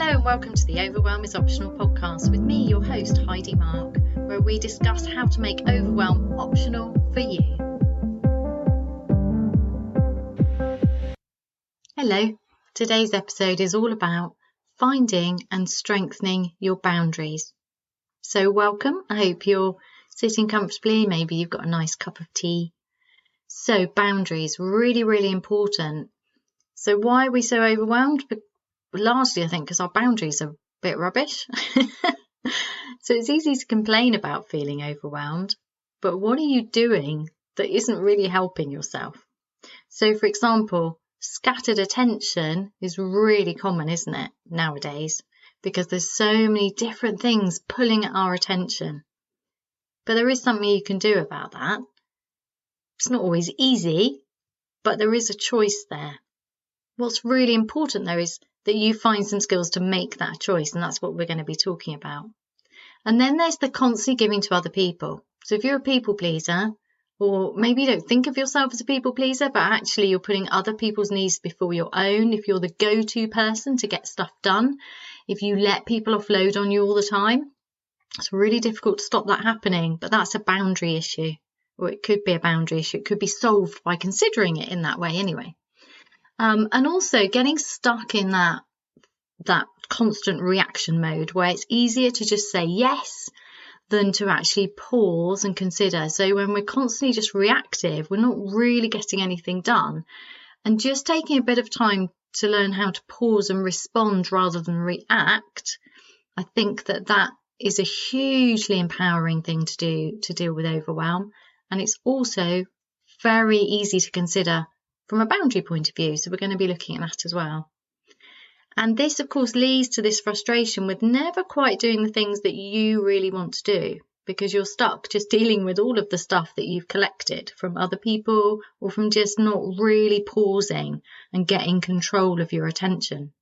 and welcome to the Overwhelm is Optional podcast with me, your host, Heidi Mark, where we discuss how to make overwhelm optional for you. Hello, today's episode is all about finding and strengthening your boundaries. So welcome, I hope you're sitting comfortably, maybe you've got a nice cup of tea. So boundaries, really, really important. So why are we so overwhelmed? Largely, I think, because our boundaries are a bit rubbish. So it's easy to complain about feeling overwhelmed, but what are you doing that isn't really helping yourself? So, for example, scattered attention is really common, isn't it, nowadays? Because there's so many different things pulling at our attention. But there is something you can do about that. It's not always easy, but there is a choice there. What's really important, though, is that you find some skills to make that choice, and that's what we're going to be talking about. And then there's the constantly giving to other people. So if you're a people pleaser, or maybe you don't think of yourself as a people pleaser, but actually you're putting other people's needs before your own, if you're the go-to person to get stuff done, if you let people offload on you all the time, it's really difficult to stop that happening, but that's a boundary issue, or it could be a boundary issue. It could be solved by considering it in that way anyway. And also getting stuck in that constant reaction mode where it's easier to just say yes than to actually pause and consider. So when we're constantly just reactive, we're not really getting anything done. And just taking a bit of time to learn how to pause and respond rather than react, I think that is a hugely empowering thing to do to deal with overwhelm. And it's also very easy to consider from a boundary point of view. So we're going to be looking at that as well. And this, of course, leads to this frustration with never quite doing the things that you really want to do, because you're stuck just dealing with all of the stuff that you've collected from other people or from just not really pausing and getting control of your attention.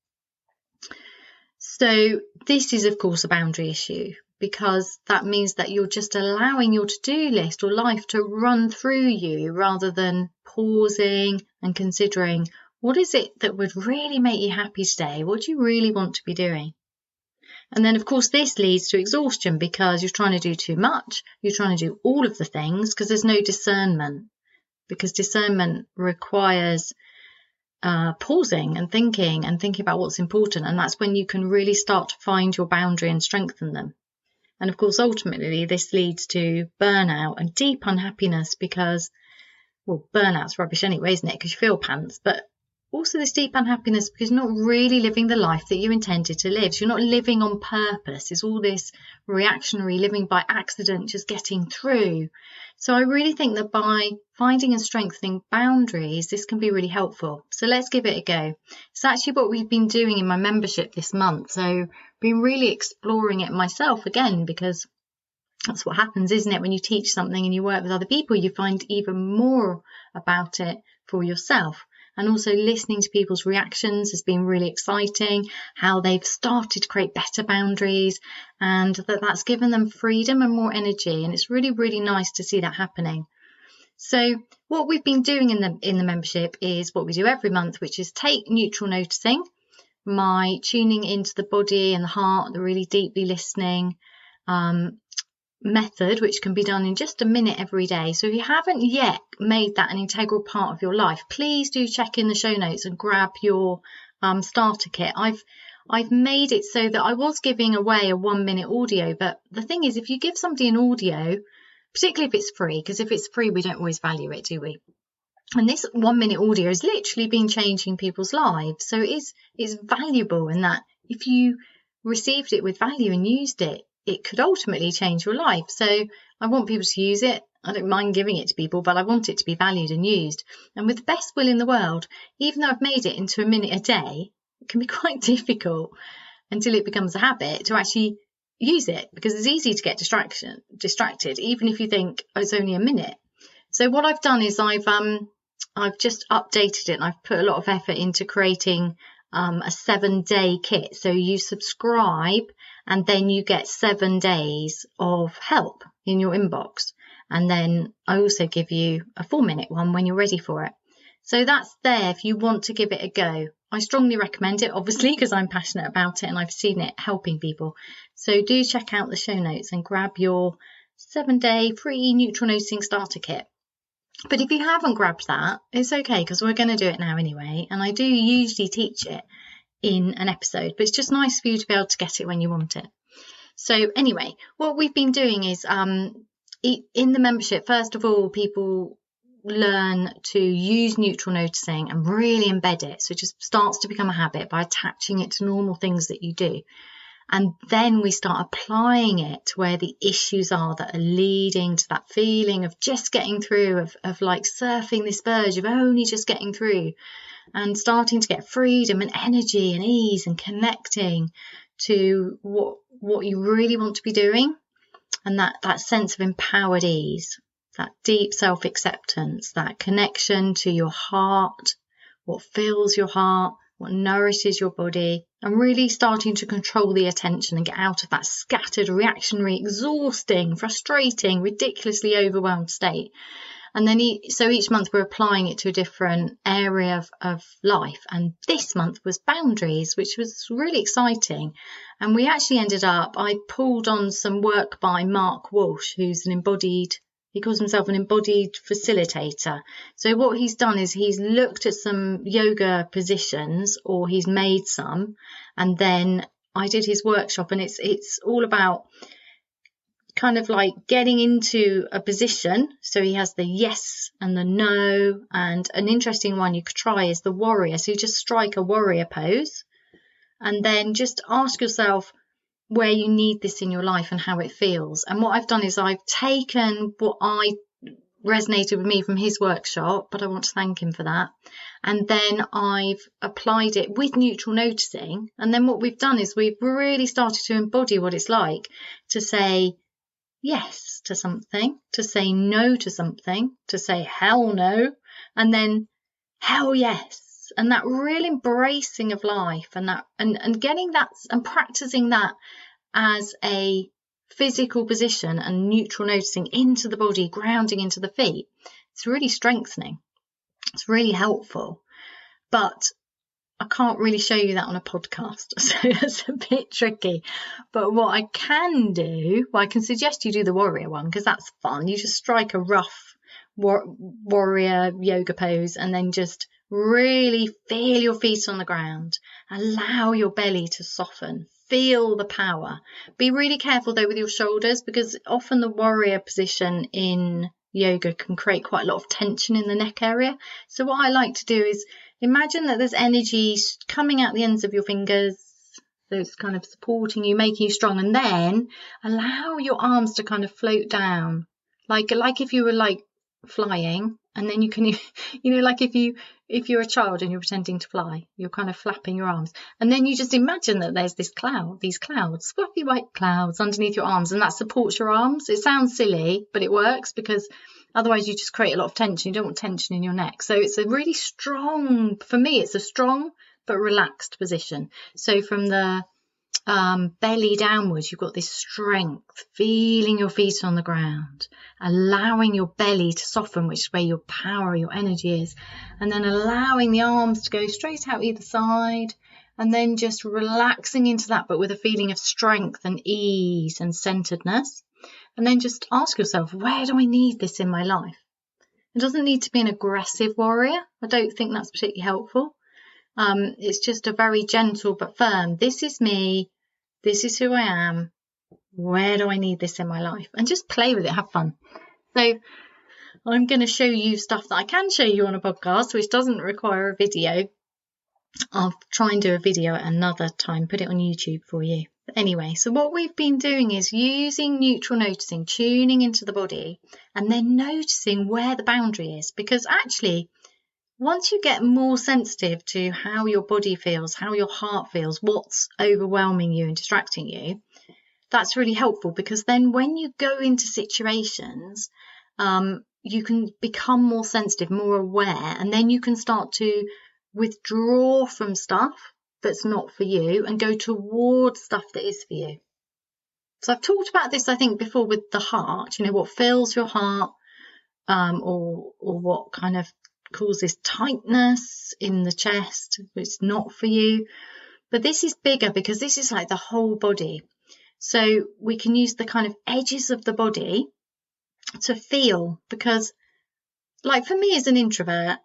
So this is, of course, a boundary issue, because that means that you're just allowing your to-do list or life to run through you rather than pausing and considering, what is it that would really make you happy today? What do you really want to be doing? And then, of course, this leads to exhaustion because you're trying to do too much. You're trying to do all of the things because there's no discernment, because discernment requires pausing and thinking about what's important. And that's when you can really start to find your boundary and strengthen them. And of course, ultimately, this leads to burnout and deep unhappiness because, well, burnout's rubbish anyway, isn't it? Because you feel pants. But also this deep unhappiness because you're not really living the life that you intended to live. So you're not living on purpose. It's all this reactionary living by accident, just getting through. So I really think that by finding and strengthening boundaries, this can be really helpful. So let's give it a go. It's actually what we've been doing in my membership this month. So been really exploring it myself again, because that's what happens, isn't it? When you teach something and you work with other people, you find even more about it for yourself. And also listening to people's reactions has been really exciting, how they've started to create better boundaries and that's given them freedom and more energy. And it's really, really nice to see that happening. So what we've been doing in the membership is what we do every month, which is take neutral noticing, my tuning into the body and the heart, the really deeply listening method, which can be done in just a minute every day. So if you haven't yet made that an integral part of your life, please do check in the show notes and grab your starter kit. I've made it so that I was giving away a 1-minute audio, but the thing is, if you give somebody an audio, particularly if it's free, because if it's free we don't always value it, do we? And this 1-minute audio has literally been changing people's lives. So it's valuable in that if you received it with value and used it, it could ultimately change your life. So I want people to use it. I don't mind giving it to people, but I want it to be valued and used. And with the best will in the world, even though I've made it into a minute a day, it can be quite difficult until it becomes a habit to actually use it, because it's easy to get distracted, even if you think, oh, it's only a minute. So what I've done is I've just updated it, and I've put a lot of effort into creating a 7-day kit. So you subscribe and then you get 7 days of help in your inbox. And then I also give you a 4-minute one when you're ready for it. So that's there if you want to give it a go. I strongly recommend it, obviously, because I'm passionate about it and I've seen it helping people. So do check out the show notes and grab your 7-day free neutral noticing starter kit. But if you haven't grabbed that, it's okay, because we're going to do it now anyway. And I do usually teach it in an episode, but it's just nice for you to be able to get it when you want it. So anyway, what we've been doing is in the membership, first of all, people learn to use neutral noticing and really embed it. So it just starts to become a habit by attaching it to normal things that you do. And then we start applying it to where the issues are that are leading to that feeling of just getting through, of like surfing this verge of only just getting through, and starting to get freedom and energy and ease and connecting to what you really want to be doing. And that sense of empowered ease, that deep self-acceptance, that connection to your heart, what fills your heart, what nourishes your body, and really starting to control the attention and get out of that scattered, reactionary, exhausting, frustrating, ridiculously overwhelmed state. And then so each month we're applying it to a different area of life. And this month was boundaries, which was really exciting. And we actually ended up, I pulled on some work by Mark Walsh, who's he calls himself an embodied facilitator. So what he's done is he's looked at some yoga positions, or he's made some, and then I did his workshop, and it's all about kind of like getting into a position. So he has the yes and the no, and an interesting one you could try is the warrior. So you just strike a warrior pose and then just ask yourself where you need this in your life and how it feels. And what I've done is I've taken what I resonated with me from his workshop, but I want to thank him for that, and then I've applied it with neutral noticing. And then what we've done is we've really started to embody what it's like to say yes to something, to say no to something, to say hell no, and then hell yes. And that real embracing of life, and that and getting that and practicing that as a physical position and neutral noticing into the body, grounding into the feet, it's really strengthening. It's really helpful. But I can't really show you that on a podcast, so it's a bit tricky. But what I can do, I can suggest you do the warrior one, because that's fun. You just strike a rough warrior yoga pose and then just really feel your feet on the ground. Allow your belly to soften. Feel the power. Be really careful though with your shoulders, because often the warrior position in yoga can create quite a lot of tension in the neck area. So what I like to do is imagine that there's energy coming out the ends of your fingers, so it's kind of supporting you, making you strong, and then allow your arms to kind of float down, like if you were like flying, and then you can, like if you're a child and you're pretending to fly, you're kind of flapping your arms, and then you just imagine that there's these clouds, fluffy white clouds underneath your arms, and that supports your arms. It sounds silly, but it works, because otherwise you just create a lot of tension. You don't want tension in your neck. So it's a really strong, for me, it's a strong but relaxed position. So from the belly downwards, you've got this strength, feeling your feet on the ground, allowing your belly to soften, which is where your power, your energy is, and then allowing the arms to go straight out either side, and then just relaxing into that, but with a feeling of strength and ease and centeredness. And then just ask yourself, where do I need this in my life? It doesn't need to be an aggressive warrior. I don't think that's particularly helpful. It's just a very gentle but firm, this is me, this is who I am, where do I need this in my life? And just play with it, have fun. So I'm going to show you stuff that I can show you on a podcast, which doesn't require a video. I'll try and do a video at another time, put it on YouTube for you. But anyway, so what we've been doing is using neutral noticing, tuning into the body, and then noticing where the boundary is. Because actually, once you get more sensitive to how your body feels, how your heart feels, what's overwhelming you and distracting you, that's really helpful, because then when you go into situations, you can become more sensitive, more aware, and then you can start to withdraw from stuff that's not for you and go towards stuff that is for you. So I've talked about this, I think, before with the heart, what fills your heart, or what kind of cause this tightness in the chest. It's not for you. But this is bigger because this is like the whole body. So we can use the kind of edges of the body to feel, because like for me as an introvert,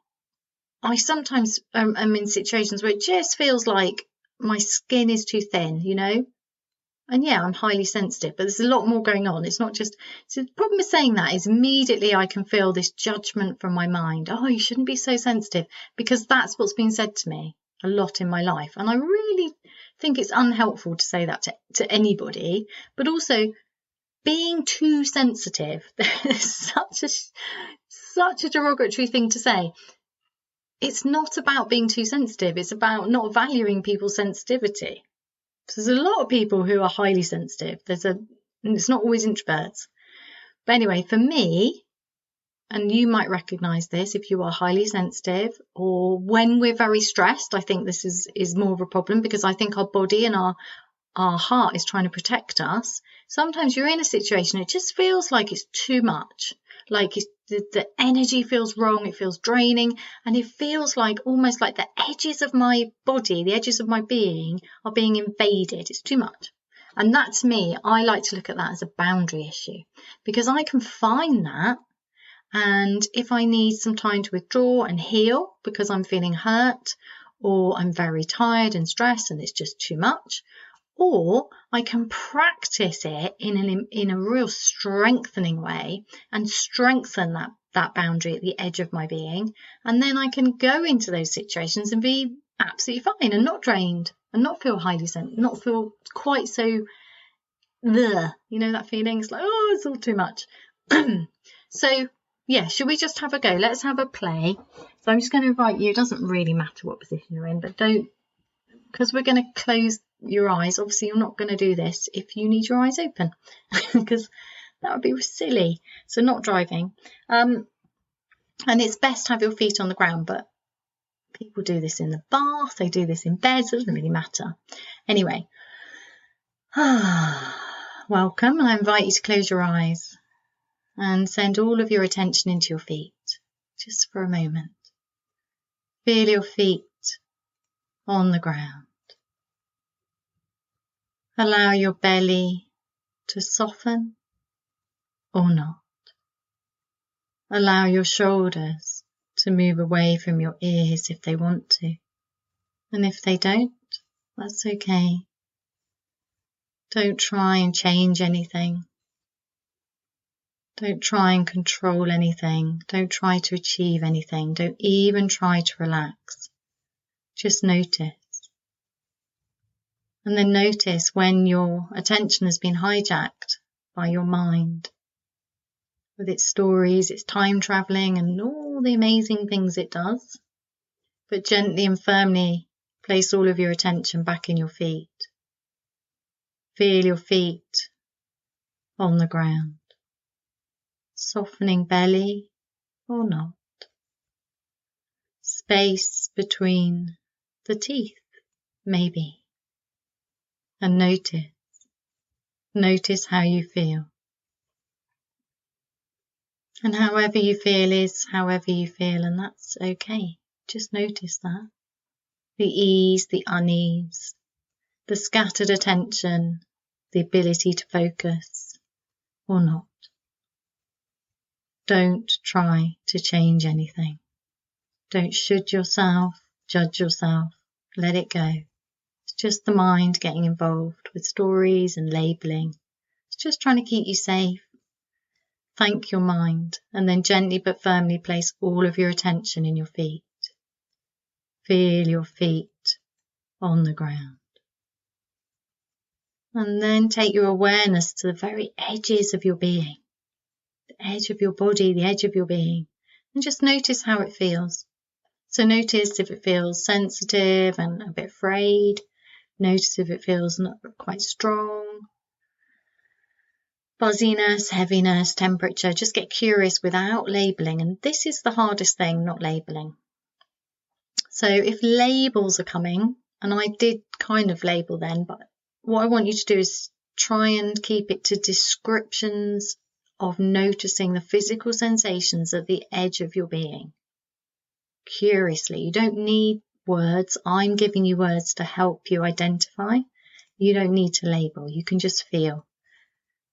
I sometimes am in situations where it just feels like my skin is too thin, you know? And yeah, I'm highly sensitive, but there's a lot more going on. It's not just, so the problem with saying that is immediately I can feel this judgment from my mind. Oh, you shouldn't be so sensitive, because that's what's been said to me a lot in my life. And I really think it's unhelpful to say that to anybody, but also being too sensitive is such a derogatory thing to say. It's not about being too sensitive. It's about not valuing people's sensitivity. So there's a lot of people who are highly sensitive. And it's not always introverts. But anyway, for me, and you might recognize this if you are highly sensitive, or when we're very stressed, I think this is more of a problem, because I think our body and our heart is trying to protect us. Sometimes you're in a situation, it just feels like it's too much. Like the energy feels wrong, it feels draining, and it feels like almost like the edges of my body, the edges of my being are being invaded. It's too much. And that's me. I like to look at that as a boundary issue, because I can find that. And if I need some time to withdraw and heal because I'm feeling hurt, or I'm very tired and stressed and it's just too much, or I can practice it in a real strengthening way and strengthen that boundary at the edge of my being. And then I can go into those situations and be absolutely fine and not drained and not feel highly sensitive, not feel quite so, you know, that feeling. It's like, oh, it's all too much. So yeah, should we just have a go? Let's have a play. So I'm just going to invite you. It doesn't really matter what position you're in, but don't, because we're going to close your eyes. Obviously, you're not going to do this if you need your eyes open, because that would be silly. So not driving. And it's best to have your feet on the ground, but people do this in the bath. They do this in bed. So it doesn't really matter. Anyway, welcome. And I invite you to close your eyes and send all of your attention into your feet, just for a moment. Feel your feet on the ground. Allow your belly to soften or not. Allow your shoulders to move away from your ears if they want to. And if they don't, that's okay. Don't try and change anything. Don't try and control anything. Don't try to achieve anything. Don't even try to relax. Just notice. And then notice when your attention has been hijacked by your mind, with its stories, its time traveling and all the amazing things it does. But gently and firmly place all of your attention back in your feet. Feel your feet on the ground. Softening belly or not. Space between the teeth, maybe. And notice how you feel. And however you feel is however you feel, and that's okay. Just notice that. The ease, the unease, the scattered attention, the ability to focus or not. Don't try to change anything. Don't should yourself, judge yourself, let it go. It's just the mind getting involved with stories and labelling. It's just trying to keep you safe. Thank your mind, and then gently but firmly place all of your attention in your feet. Feel your feet on the ground. And then take your awareness to the very edges of your being, the edge of your body, the edge of your being, and just notice how it feels. So notice if it feels sensitive and a bit afraid. Notice if it feels not quite strong. Fuzziness, heaviness, temperature. Just get curious without labelling. And this is the hardest thing, not labelling. So if labels are coming, and I did kind of label then, but what I want you to do is try and keep it to descriptions of noticing the physical sensations at the edge of your being. curiously. You don't need words. I'm giving you words to help you identify. You don't need to label. You can just feel.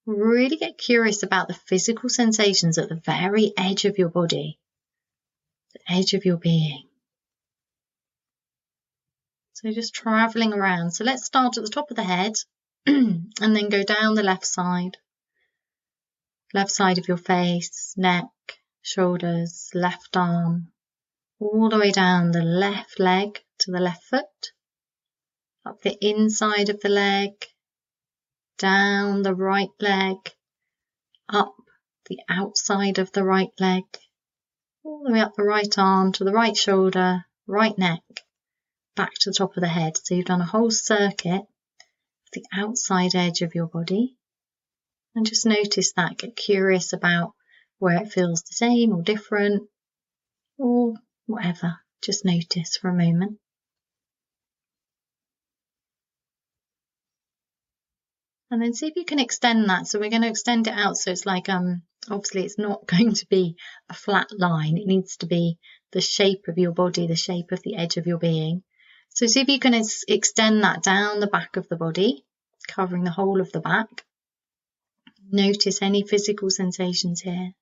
Really get curious about the physical sensations at the very edge of your body, the edge of your being. So just traveling around. So let's start at the top of the head and then go down the left side of your face, neck, shoulders, left arm, all the way down the left leg to the left foot, up the inside of the leg, down the right leg, up the outside of the right leg, all the way up the right arm to the right shoulder, right neck, back to the top of the head. So you've done a whole circuit of the outside edge of your body. And just notice that. Get curious about where it feels the same or different or whatever. Just notice for a moment. And then see if you can extend that. So we're going to extend it out. So it's like, obviously it's not going to be a flat line. It needs to be the shape of your body, the shape of the edge of your being. So see if you can extend that down the back of the body, covering the whole of the back. Notice any physical sensations here.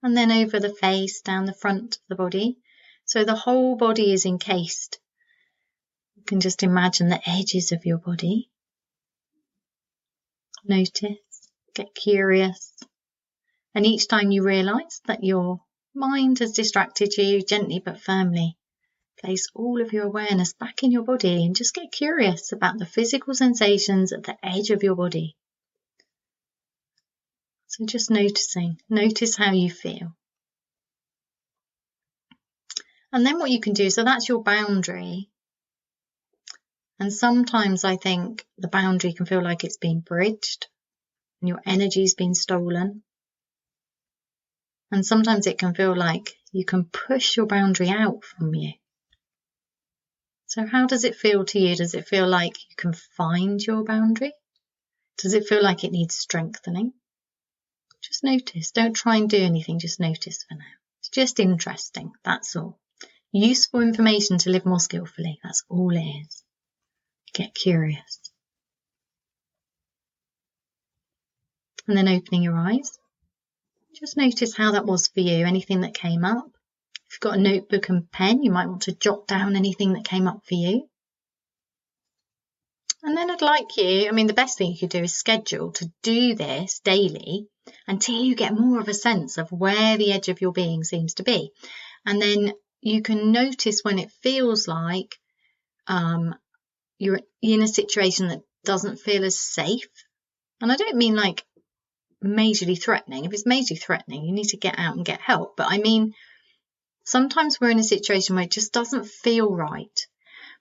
And then over the face, down the front of the body. So the whole body is encased. You can just imagine the edges of your body. Notice, get curious, and each time you realise that your mind has distracted you, gently but firmly place all of your awareness back in your body and just get curious about the physical sensations at the edge of your body. So just notice how you feel. And then what you can do, so that's your boundary. And sometimes I think the boundary can feel like it's been bridged and your energy's been stolen. And sometimes it can feel like you can push your boundary out from you. So how does it feel to you? Does it feel like you can find your boundary? Does it feel like it needs strengthening? Just notice. Don't try and do anything. Just notice for now. It's just interesting. That's all. Useful information to live more skillfully. That's all it is. Get curious. And then opening your eyes. Just notice how that was for you, anything that came up. If you've got a notebook and pen, you might want to jot down anything that came up for you. And then I'd like you, the best thing you could do is schedule to do this daily until you get more of a sense of where the edge of your being seems to be. And then you can notice when it feels like you're in a situation that doesn't feel as safe. And I don't mean like majorly threatening. If it's majorly threatening, you need to get out and get help. But I mean, sometimes we're in a situation where it just doesn't feel right,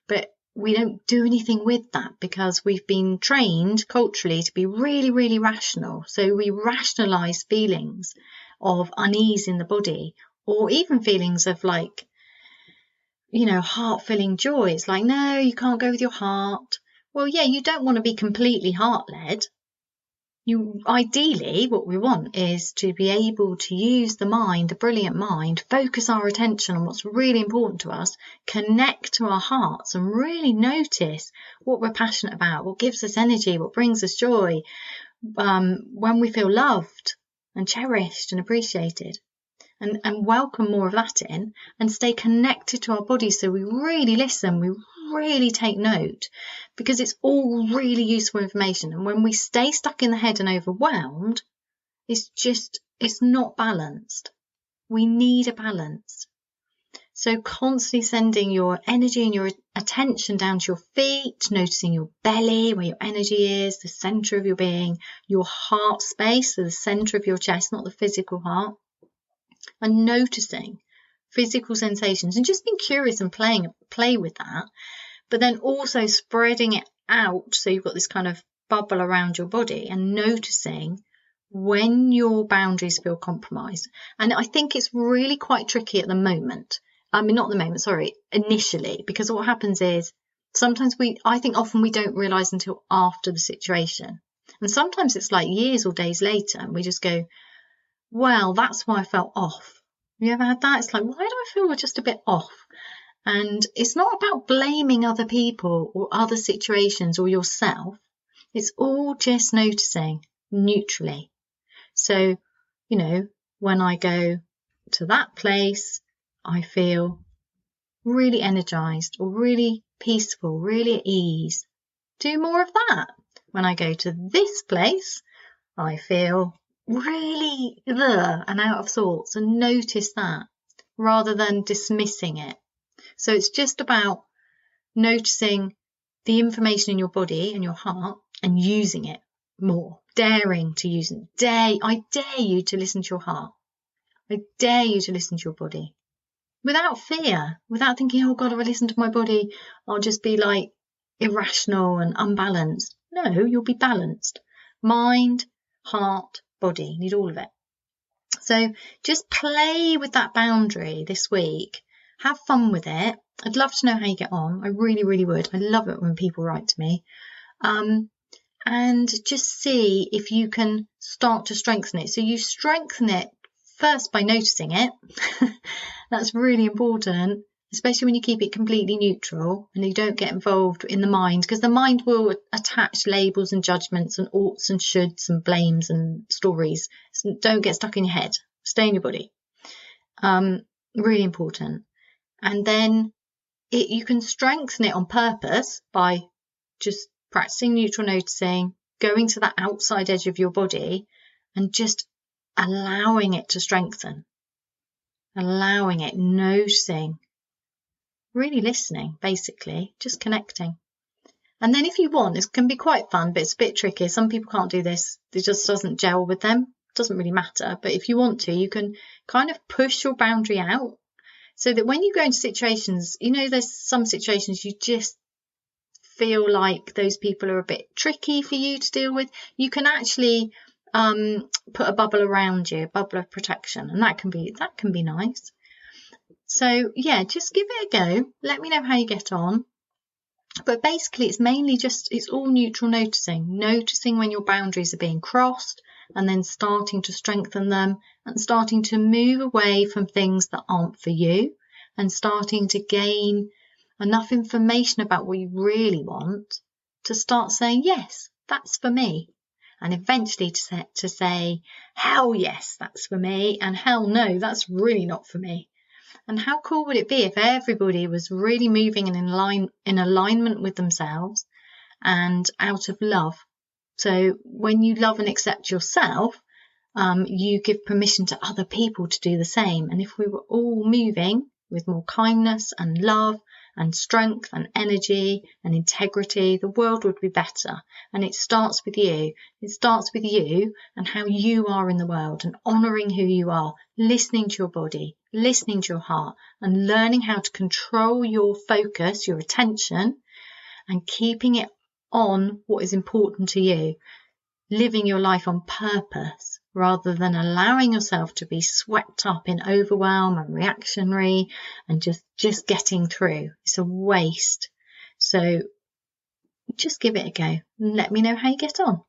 but we don't do anything with that because we've been trained culturally to be really, really rational. So we rationalize feelings of unease in the body, or even feelings of like, heart-filling joy. It's like, no, you can't go with your heart. Well, yeah, you don't want to be completely heart-led. Ideally, what we want is to be able to use the mind, the brilliant mind, focus our attention on what's really important to us, connect to our hearts and really notice what we're passionate about, what gives us energy, what brings us joy, when we feel loved and cherished and appreciated. And welcome more of that in and stay connected to our body. So we really listen, we really take note, because it's all really useful information. And when we stay stuck in the head and overwhelmed, it's not balanced. We need a balance. So constantly sending your energy and your attention down to your feet, noticing your belly, where your energy is, the center of your being, your heart space, so the center of your chest, not the physical heart. And noticing physical sensations and just being curious and play with that, but then also spreading it out so you've got this kind of bubble around your body and noticing when your boundaries feel compromised. And I think it's really quite tricky at the moment. Initially, because what happens is sometimes often we don't realize until after the situation. And sometimes it's like years or days later and we just go, well, that's why I felt off. You ever had that? It's like, why do I feel just a bit off? And it's not about blaming other people or other situations or yourself. It's all just noticing neutrally. So, when I go to that place, I feel really energized or really peaceful, really at ease. Do more of that. When I go to this place, I feel really and out of sorts, and notice that rather than dismissing it. So it's just about noticing the information in your body and your heart and using it more, daring to use it. I dare you to listen to your heart. I dare you to listen to your body without fear, without thinking, oh God, if I listen to my body, I'll just be like irrational and unbalanced. No, you'll be balanced. Mind, heart, body, you need all of it. So just play with that boundary this week. Have fun with it. I'd love to know how you get on. I really, really would. I love it when people write to me. And just see if you can start to strengthen it. So you strengthen it first by noticing it. That's really important, especially when you keep it completely neutral and you don't get involved in the mind, because the mind will attach labels and judgments and oughts and shoulds and blames and stories. So don't get stuck in your head. Stay in your body. Really important. And then you can strengthen it on purpose by just practicing neutral noticing, going to that outside edge of your body and just allowing it to strengthen, allowing it, noticing, really listening, basically, just connecting. And then if you want, this can be quite fun, but it's a bit tricky. Some people can't do this. It just doesn't gel with them. It doesn't really matter. But if you want to, you can kind of push your boundary out so that when you go into situations, there's some situations you just feel like those people are a bit tricky for you to deal with. You can actually put a bubble around you, a bubble of protection, and that can be nice. So yeah, just give it a go. Let me know how you get on. But basically it's all neutral noticing when your boundaries are being crossed, and then starting to strengthen them and starting to move away from things that aren't for you, and starting to gain enough information about what you really want to start saying, yes, that's for me. And eventually to say, hell yes, that's for me, and hell no, that's really not for me. And how cool would it be if everybody was really moving in alignment with themselves and out of love? So when you love and accept yourself, you give permission to other people to do the same. And if we were all moving with more kindness and love and strength and energy and integrity, the world would be better. And it starts with you. It starts with you and how you are in the world, and honouring who you are, listening to your body, listening to your heart, and learning how to control your focus, your attention, and keeping it on what is important to you, living your life on purpose rather than allowing yourself to be swept up in overwhelm and reactionary and just getting through. It's a waste. So just give it a go and let me know how you get on.